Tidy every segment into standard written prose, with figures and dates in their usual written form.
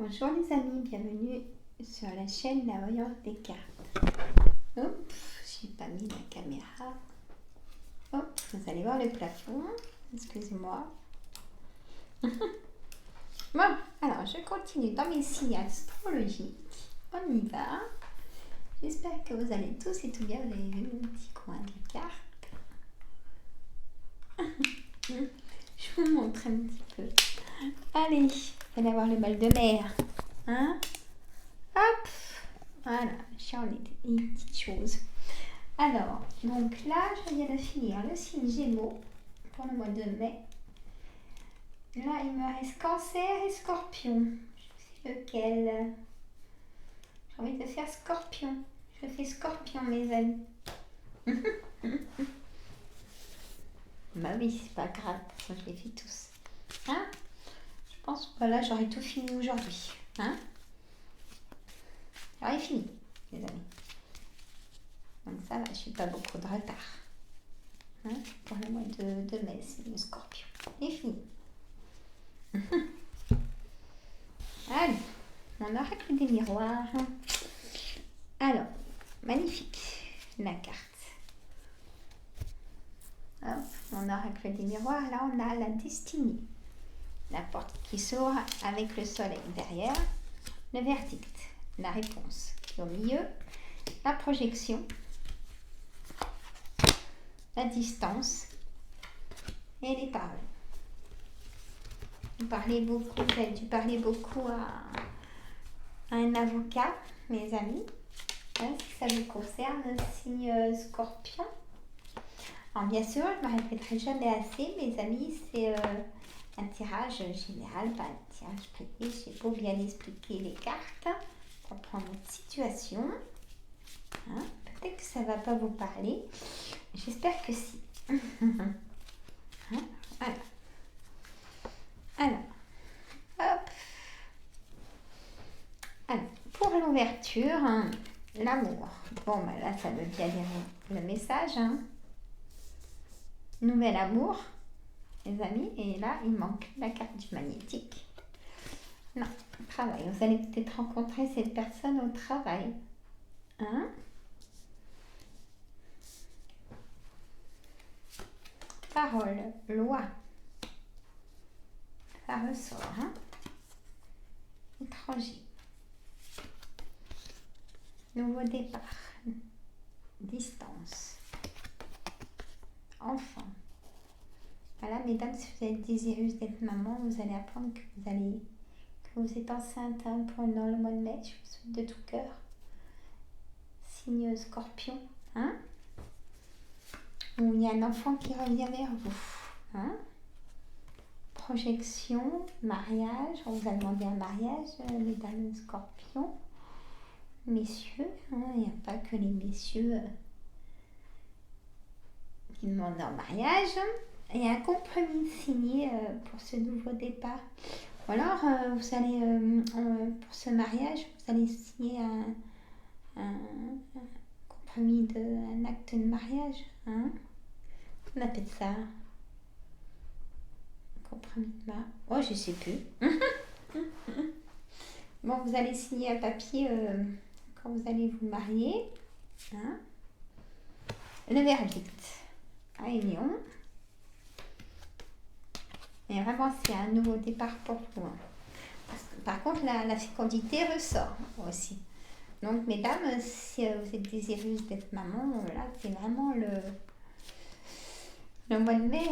Bonjour les amis, bienvenue sur la chaîne La Voyance des cartes. Hop, j'ai pas mis la caméra. Hop, vous allez voir le plafond. Excusez-moi. Bon, alors je continue dans mes signes astrologiques. On y va. J'espère que vous allez tous et tout bien. Vous avez vu mon petit coin de cartes. Je vous montre un petit peu. Allez, vous allez avoir le mal de mer. Hein? Hop, voilà, j'en ai des petites choses. Alors, donc là, je viens de finir le signe Gémeaux pour le mois de mai. Là, il me reste Cancer et Scorpion. Je sais lequel. J'ai envie de faire Scorpion. Je fais Scorpion, mes amis. Bah oui, c'est pas grave, je les fais tous. Hein? Je pense que voilà, j'aurai tout fini aujourd'hui. Hein? J'aurai fini, les amis. Donc ça va, je n'ai pas beaucoup de retard. Hein? Pour le mois de mai, c'est le Scorpion. C'est fini. Allez, mon oracle des miroirs. Alors, magnifique, la carte. Hop, mon oracle des miroirs, là on a la destinée. La porte qui s'ouvre avec le soleil derrière. Le verdict, la réponse qui est au milieu. La projection. La distance. Et les paroles. Vous avez dû parler beaucoup à un avocat, mes amis. Hein, si ça vous concerne, signe Scorpion. Alors bien sûr, je ne me répéterai jamais assez, mes amis, c'est un tirage général, pas un tirage privé. J'ai beau bien expliquer les cartes, comprendre votre situation. Hein, peut-être que ça ne va pas vous parler. J'espère que si. Hein, voilà. Alors, hop. Alors, pour l'ouverture, hein, l'amour. Bon, ben là, ça veut bien dire le message. Hein. Nouvel amour, les amis. Et là, il manque la carte du magnétique. Non, travail. Vous allez peut-être rencontrer cette personne au travail. Hein? Parole, loi. Ça ressort. Hein? Étranger. Nouveau départ. Distance. Enfant. Voilà, mesdames, si vous êtes désireuse d'être maman, vous allez apprendre que vous êtes enceinte hein, pendant le mois de mai. Je vous souhaite de tout cœur. Signe Scorpion. Hein? Où il y a un enfant qui revient vers vous. Hein? Projection, mariage. On vous a demandé un mariage, mesdames Scorpions. Messieurs, hein, il n'y a pas que les messieurs qui demandent un mariage. Il y a un compromis signé pour ce nouveau départ. Ou alors, vous allez, pour ce mariage, vous allez signer un compromis, un acte de mariage. Hein? On appelle ça compromis de mariage. Oh, je ne sais plus. Bon, vous allez signer un papier quand vous allez vous marier. Hein? Le verdict. Réunion. Et vraiment, c'est un nouveau départ pour vous. Hein. Par contre, la fécondité ressort aussi. Donc, mesdames, si vous êtes désireuses d'être maman, là, c'est vraiment le mois de mai.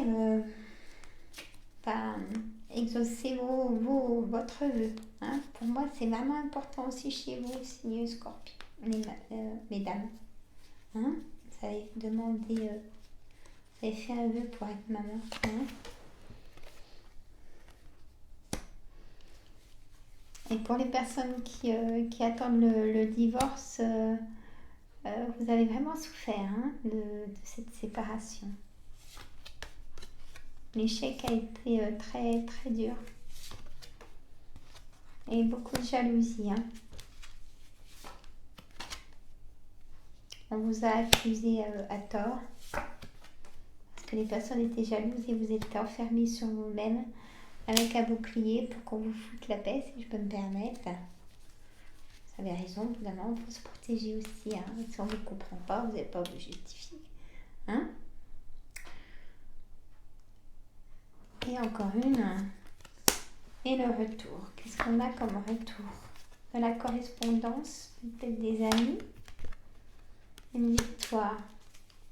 Exaucer votre vœu. Hein. Pour moi, c'est vraiment important aussi chez vous, signe Scorpion, mesdames. Hein. Vous avez demandé, vous avez fait un vœu pour être maman. Hein. Et pour les personnes qui attendent le divorce, vous avez vraiment souffert hein, de cette séparation. L'échec a été très très dur. Et beaucoup de jalousie. Hein. On vous a accusé à tort. Parce que les personnes étaient jalouses et vous étiez enfermés sur vous-même. avec un bouclier pour qu'on vous foute la paix, si je peux me permettre. Vous avez raison, évidemment, il faut se protéger aussi. Hein. Si on ne vous comprend pas, vous n'allez pas vous justifier. Hein? Et encore une. Et le retour. Qu'est-ce qu'on a comme retour? De la correspondance, peut-être des amis. Une victoire.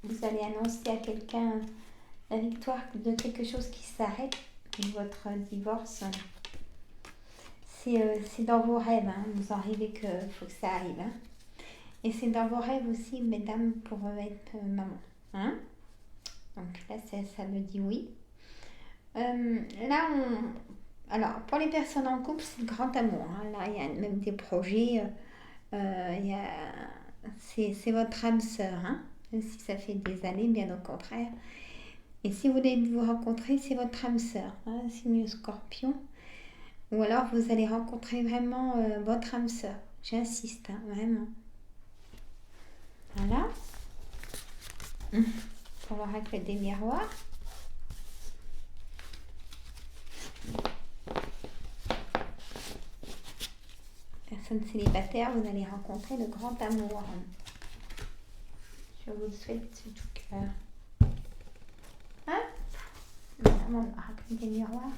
Vous allez annoncer à quelqu'un la victoire de quelque chose qui s'arrête. Votre divorce. C'est dans vos rêves. Hein. Vous en rêvez qu'il faut que ça arrive. Hein. Et c'est dans vos rêves aussi, mesdames, pour être maman. Hein? Donc là, ça me dit oui. Là, alors, pour les personnes en couple, c'est le grand amour. Hein. Là, il y a même des projets. C'est votre âme sœur. Hein. Même si ça fait des années, bien au contraire. Et si vous voulez vous rencontrer, c'est votre âme sœur. Hein, signe Scorpion. Ou alors, vous allez rencontrer vraiment votre âme sœur. J'insiste, hein, vraiment. Voilà. Pour l'oracle des miroirs. Personne célibataire, vous allez rencontrer le grand amour. Je vous le souhaite de tout cœur. Hein? Vraiment, l'oracle des miroirs.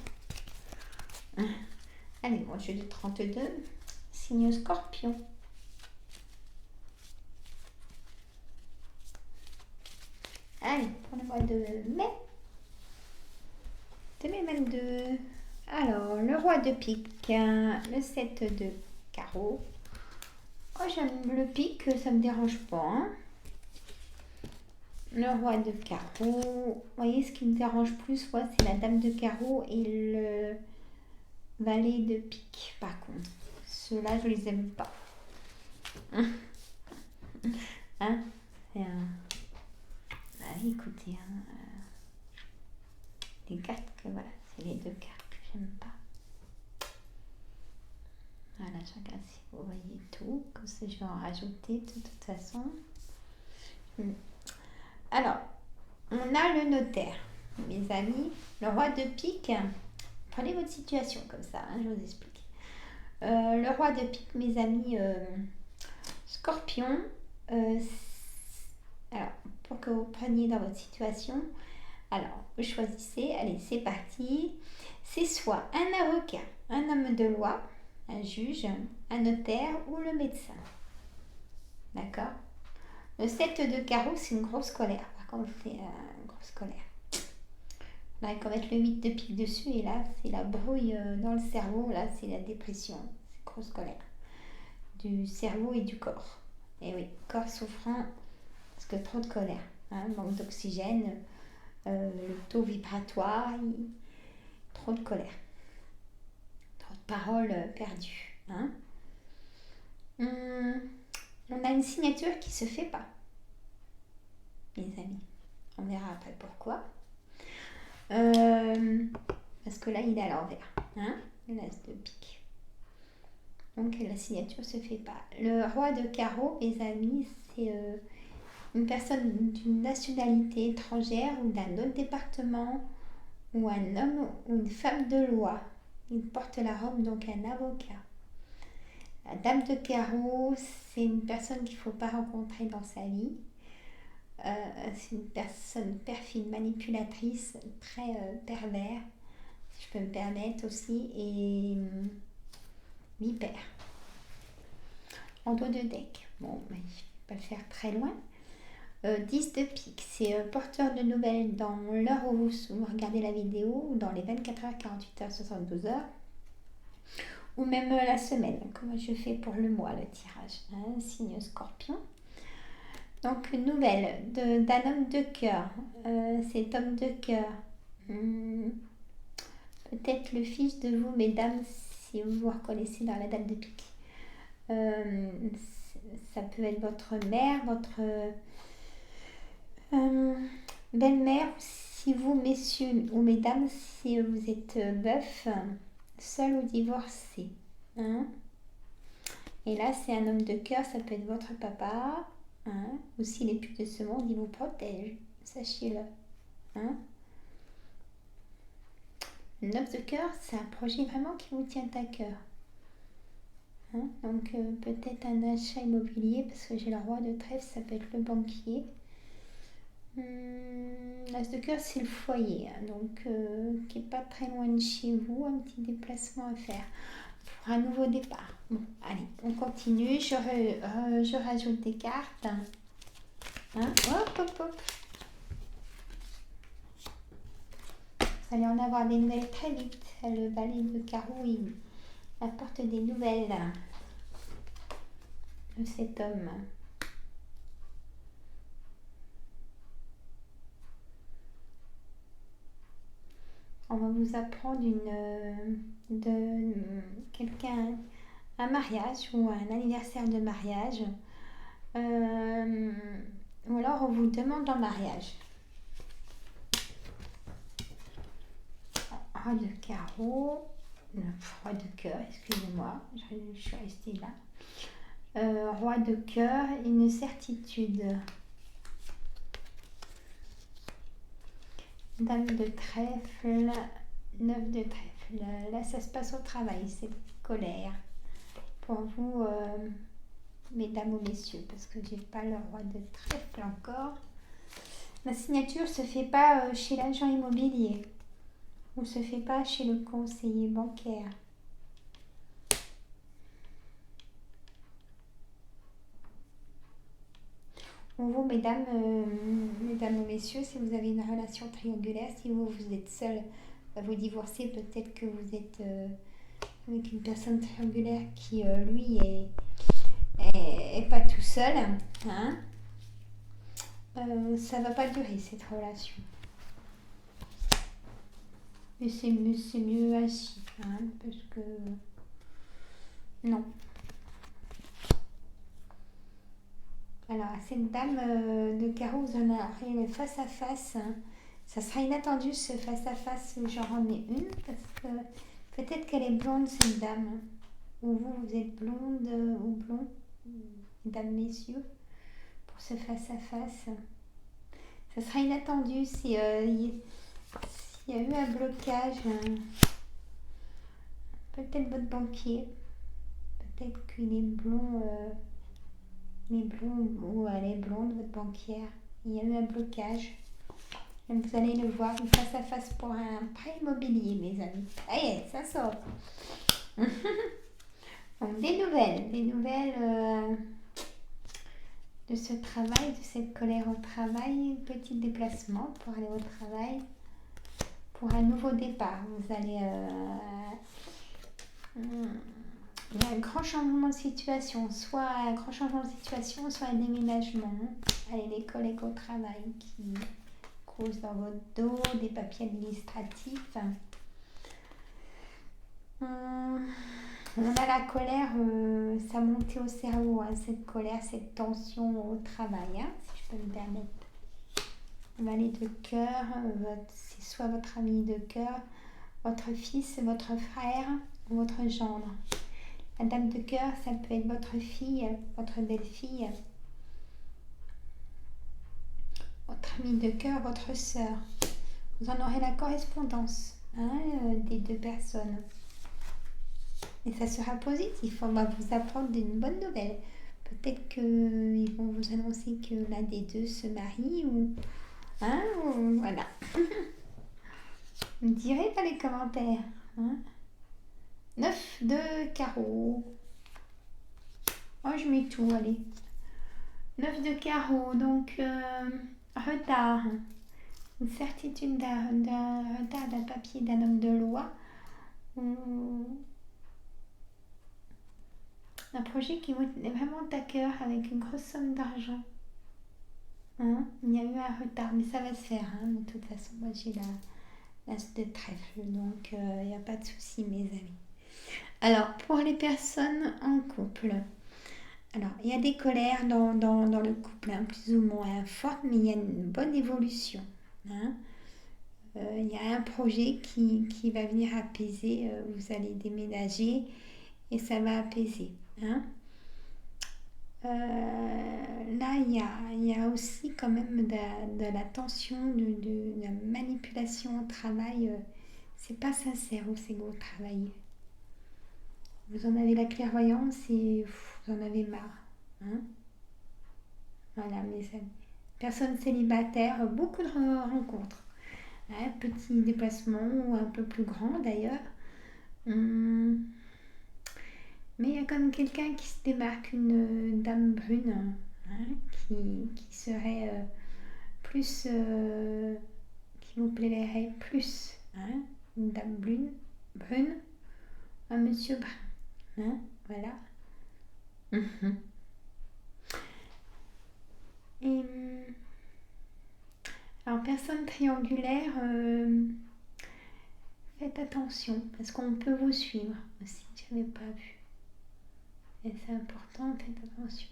Allez, bon, jeu de 32. Signe Scorpion. Allez, pour le mois de mai. 2022. Alors, le roi de pique, le 7 de carreau. Oh, j'aime le pique, ça me dérange pas. Hein. Le roi de carreau. Vous voyez, ce qui me dérange plus, moi, c'est la dame de carreau et le valet de pique, par contre. Ceux-là, je les aime pas. Hein, c'est un... Ah, écoutez, hein, les cartes que voilà, c'est les deux cartes que j'aime pas. Voilà, je regarde si vous voyez tout, comme ça je vais en rajouter de toute façon. Alors, on a le notaire, mes amis, le roi de pique. Prenez votre situation comme ça, hein, je vous explique. Le roi de pique, mes amis, Scorpion. Alors, pour que vous preniez dans votre situation, alors vous choisissez, allez, c'est parti. C'est soit un avocat, un homme de loi, un juge, un notaire ou le médecin. D'accord? Le 7 de carreau, c'est une grosse colère. Par contre, c'est une grosse colère. Là, il va mettre le 8 de pique dessus et là, c'est la brouille dans le cerveau. Là, c'est la dépression. C'est grosse colère. Du cerveau et du corps. Et oui, corps souffrant parce que trop de colère. Hein, manque d'oxygène, le taux vibratoire, trop de colère. Trop de paroles perdues. Hein. On a une signature qui se fait pas, mes amis. On verra après pourquoi. Parce que là, il est à l'envers. Hein, l'as de pique. Donc, la signature se fait pas. Le roi de carreau, mes amis, c'est une personne d'une nationalité étrangère ou d'un autre département, ou un homme ou une femme de loi. Il porte la robe, donc un avocat. La dame de carreau, c'est une personne qu'il ne faut pas rencontrer dans sa vie. C'est une personne perfide, manipulatrice, très pervers, si je peux me permettre aussi, et vipère. En dos de deck. Bon, mais je ne vais pas le faire très loin. 10 de pique, c'est porteur de nouvelles dans l'heure où vous regardez la vidéo, ou dans les 24 heures, 48 heures, 72 heures, ou même la semaine, comme je fais pour le mois, le tirage. Hein, signe Scorpion. Donc, nouvelle d'un homme de cœur. Cet homme de cœur, peut-être le fils de vous, mesdames, si vous vous reconnaissez dans la dame de pique. Ça peut être votre mère, votre belle-mère, si vous, messieurs ou mesdames, si vous êtes veuf, seul ou divorcé. Hein. Et là, c'est un homme de cœur, ça peut être votre papa. Hein, ou s'il n'est plus de ce monde, il vous protège, sachez-le. Hein. Le 9 de cœur, c'est un projet vraiment qui vous tient à cœur. Hein, donc peut-être un achat immobilier, parce que j'ai le roi de trèfle, ça peut être le banquier. L'as de cœur, c'est le foyer, hein, donc qui n'est pas très loin de chez vous, un petit déplacement à faire pour un nouveau départ. Bon, allez, on continue, je rajoute des cartes. Hein, hop, hop, hop. Vous allez en avoir des nouvelles très vite. Le valet de carreau, il apporte des nouvelles de cet homme. On va vous apprendre de quelqu'un, un mariage ou un anniversaire de mariage. Ou alors on vous demande en mariage. Roi de carreau, roi de cœur, excusez-moi, je suis restée là. Roi de cœur, une certitude. Dame de trèfle, 9 de trèfle. Là, ça se passe au travail, c'est colère. Pour vous, mesdames ou messieurs, parce que j'ai pas le roi de trèfle encore. La signature se fait pas chez l'agent immobilier ou se fait pas chez le conseiller bancaire. Pour vous, mesdames ou messieurs, si vous avez une relation triangulaire, si vous êtes seul, vous divorcez, peut-être que vous êtes avec une personne triangulaire qui, lui, est pas tout seul. Hein, ça va pas durer, cette relation. Mais c'est mieux ainsi, hein, parce que... Non. Alors, cette dame de carreau, vous en aurez face à face. Hein. Ça sera inattendu ce face à face, j'en remets une, parce que peut-être qu'elle est blonde, cette dame. Ou vous êtes blonde ou blond, mesdames, messieurs, pour ce face à face. Ça sera inattendu s'il y a eu un blocage. Peut-être votre banquier, peut-être qu'il est blond. Mais blond ou elle est blonde, votre banquière. Il y a eu un blocage. Donc vous allez le voir face à face pour un prêt immobilier, mes amis. Allez, ça sort. Donc des nouvelles de ce travail, de cette colère au travail. Petit déplacement pour aller au travail. Pour un nouveau départ. Vous allez... il y a un grand changement de situation, soit un grand changement de situation, soit un déménagement. Allez, les collègues au travail qui causent dans votre dos, des papiers administratifs. On a la colère, ça monte au cerveau, hein, cette colère, cette tension au travail, hein, si je peux me permettre. Valet de cœur, c'est soit votre ami de cœur, votre fils, votre frère, votre gendre. La dame de cœur, ça peut être votre fille, votre belle-fille, votre amie de cœur, votre sœur. Vous en aurez la correspondance, hein, des deux personnes. Et ça sera positif, on va vous apprendre une bonne nouvelle. Peut-être qu'ils vont vous annoncer que l'un des deux se marie ou... Hein, ou voilà. Vous me direz dans les commentaires. Hein. 9 de carreau. Oh, je mets tout, allez. 9 de carreau, donc retard. Une certitude d'un retard d'un papier d'un homme de loi. Un projet qui vous est vraiment à cœur avec une grosse somme d'argent. Hein, il y a eu un retard, mais ça va se faire. Hein, de toute façon, moi j'ai l'as de trèfle, donc il n'y a pas de souci, mes amis. Alors, pour les personnes en couple, alors il y a des colères dans le couple, hein, plus ou moins fortes, mais il y a une bonne évolution. Hein. Il y a un projet qui va venir apaiser. Vous allez déménager et ça va apaiser. Hein. Là, il y a aussi quand même de la tension, de la manipulation au travail. c'est pas sincère où c'est que vous travaillez. Vous en avez la clairvoyance et vous en avez marre. Hein. Voilà, mes amis. Personne célibataire, beaucoup de rencontres. Hein, petit déplacement ou un peu plus grand d'ailleurs. Mais il y a comme quelqu'un qui se démarque, une dame brune, hein, qui serait plus, qui vous plairait plus. Hein, une dame brune, un monsieur brun. Hein, voilà. Et alors, personne triangulaire, faites attention parce qu'on peut vous suivre aussi. Je n'avais pas vu. Et c'est important, faites attention.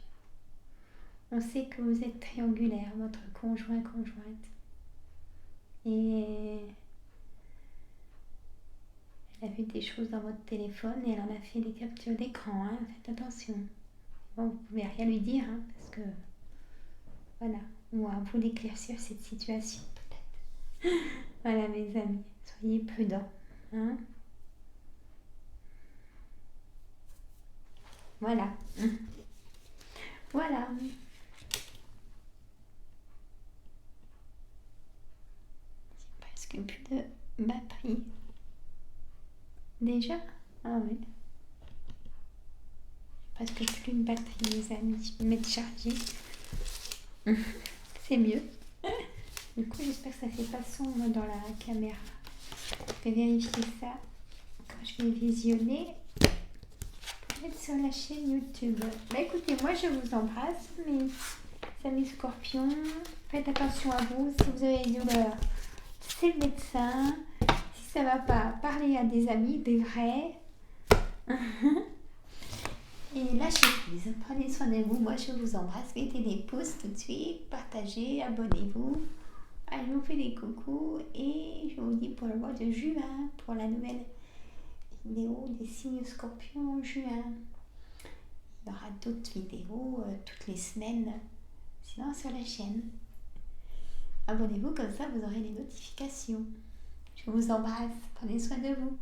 On sait que vous êtes triangulaire, votre conjointe. Et elle a vu des choses dans votre téléphone et elle en a fait des captures d'écran. Hein. Faites attention. Bon, vous pouvez rien lui dire hein, parce que voilà. Ou à vous d'éclaircir cette situation peut-être. Voilà mes amis, soyez prudents. Hein. Voilà. Voilà. J'ai presque plus de batterie. Déjà? Ah oui. Presque plus de batterie, les amis. Je vais me mettre chargé. C'est mieux. Du coup, j'espère que ça fait pas sombre dans la caméra. Je vais vérifier ça quand je vais visionner. Pour être sur la chaîne YouTube. Bah écoutez, moi je vous embrasse, mes amis scorpions. Faites attention à vous. Si vous avez des douleurs, c'est le médecin. Si ça va pas, parlez à des amis, des vrais. Et lâchez prise, prenez soin de vous. Moi je vous embrasse, mettez des pouces tout de suite, partagez, abonnez-vous. Allez, je vous fais des coucous et je vous dis pour le mois de juin, pour la nouvelle vidéo des signes scorpions en juin. Il y aura d'autres vidéos toutes les semaines, sinon sur la chaîne. Abonnez-vous, comme ça vous aurez les notifications. Je vous embrasse, prenez soin de vous.